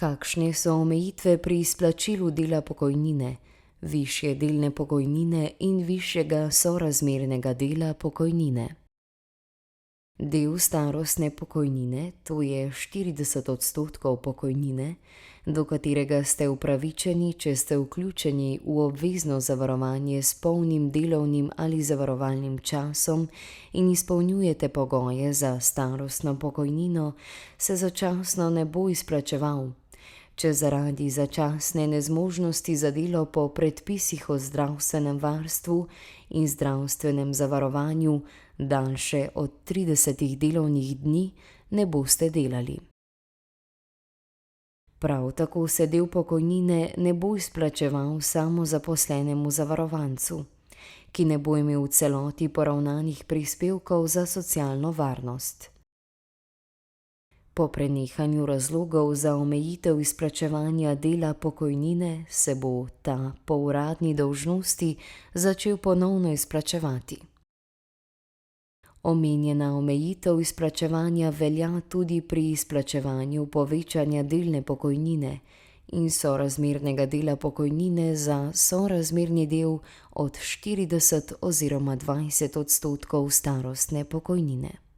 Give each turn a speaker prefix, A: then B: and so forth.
A: Kakšne so omejitve pri izplačilu dela pokojnine, višje delne pokojnine in višjega sorazmernega dela pokojnine? Del starostne pokojnine, to je 40% pokojnine, do katerega ste upravičeni, če ste vključeni v obvezno zavarovanje s polnim delovnim ali zavarovalnim časom in izpolnjujete pogoje za starostno pokojnino, se začasno ne bo izplačeval. Če zaradi začasne nezmožnosti za delo po predpisih o zdravstvenem varstvu in zdravstvenem zavarovanju daljše od 30 delovnih dni ne boste delali. Prav tako se del pokojnine ne bo izplačeval samozaposlenemu zavarovancu, ki ne bo imel v celoti poravnanih prispevkov za socialno varnost. Po prenehanju razlogov za omejitev izplačevanja dela pokojnine se bo ta po uradni dolžnosti začel ponovno izplačevati. Omenjena omejitev izplačevanja velja tudi pri izplačevanju povečanja delne pokojnine in sorazmernega dela pokojnine za sorazmerni del od 40 oziroma 20% starostne pokojnine.